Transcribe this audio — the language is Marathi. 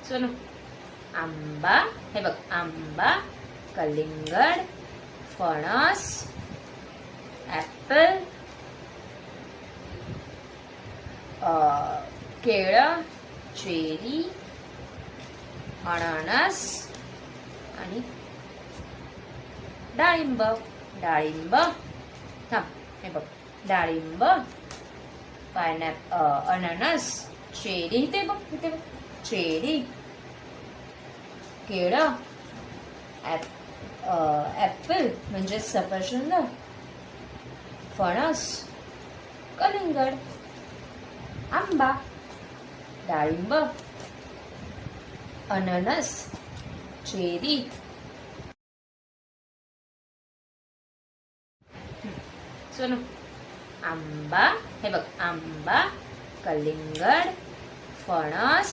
सोनू आंबा, हे बघ आंबा, कलिंगड, फणस, ऍपल, केळं, चेरी, अननस आणि डाळिंब. डाळिंब थांब, हे बघ डाळिंब, अननस, चेरी, इथे बघ चेरी, केळं, ऍपल म्हणजे सफरचंद, फणस, कलिंगड, आंबा, डाळिंब, अननस, चेरी. सोनू आंबा, हे बघ आंबा, कलिंगड, फणस,